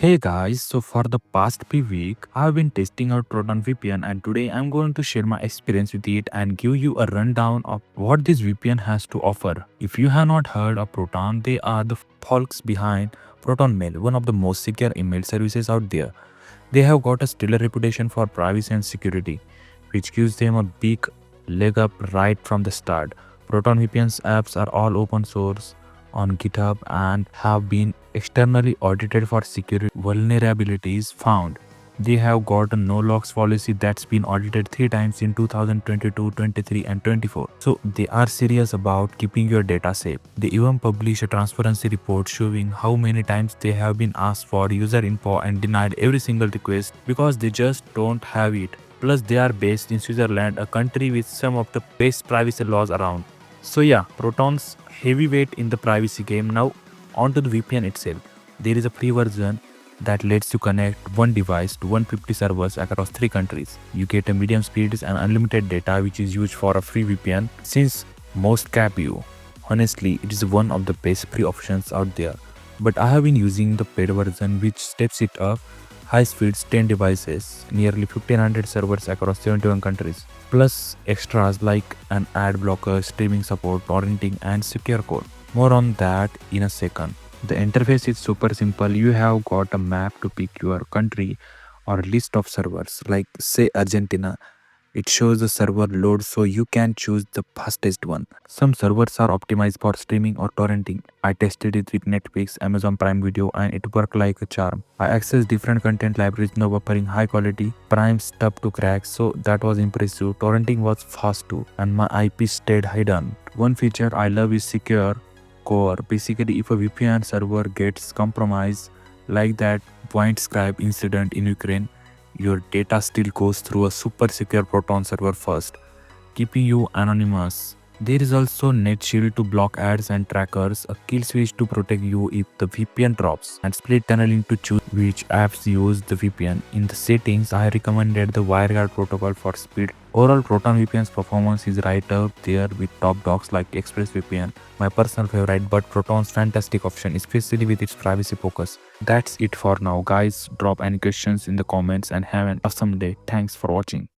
Hey guys, so for the past few week, I've been testing out Proton VPN and today I'm going to share my experience with it and give you a rundown of what this VPN has to offer. If you have not heard of Proton, they are the folks behind Proton Mail, one of the most secure email services out there. They have got a stellar reputation for privacy and security, which gives them a big leg up right from the start. Proton VPN's apps are all open source on GitHub and have been externally audited for security vulnerabilities found. They have got a no logs policy that's been audited 3 times in 2022, 23, and 24. So they are serious about keeping your data safe. They even publish a transparency report showing how many times they have been asked for user info and denied every single request because they just don't have it. Plus, they are based in Switzerland, a country with some of the best privacy laws around. So yeah, Proton's heavyweight in the privacy game. Now onto the VPN itself. There is a free version that lets you connect one device to 150 servers across 3 countries. You get a medium speeds and unlimited data which is used for a free VPN since most cap you. Honestly, it is one of the best free options out there. But I have been using the paid version which steps it up high speeds 10 devices, nearly 1500 servers across 71 countries, plus extras like an ad blocker, streaming support, torrenting, and secure code. More on that in a second. The interface is super simple. You have got a map to pick your country or list of servers, like say Argentina. It shows the server load so you can choose the fastest one. Some servers are optimized for streaming or torrenting. I tested it with Netflix, Amazon Prime Video, and it worked like a charm. I accessed different content libraries, no buffering, high quality. Prime's tough to crack, so that was impressive. Torrenting was fast too, and my IP stayed hidden. One feature I love is secure core. Basically, if a VPN server gets compromised, like that Point incident in Ukraine, your data still goes through a super secure Proton server first, keeping you anonymous. There is also NetShield to block ads and trackers, a kill switch to protect you if the VPN drops, and split tunneling to choose which apps use the VPN. In the settings, I recommended the WireGuard protocol for speed. Overall, Proton VPN's performance is right up there with top dogs like ExpressVPN, my personal favorite, but Proton's fantastic option, especially with its privacy focus. That's it for now, guys. Drop any questions in the comments and have an awesome day. Thanks for watching.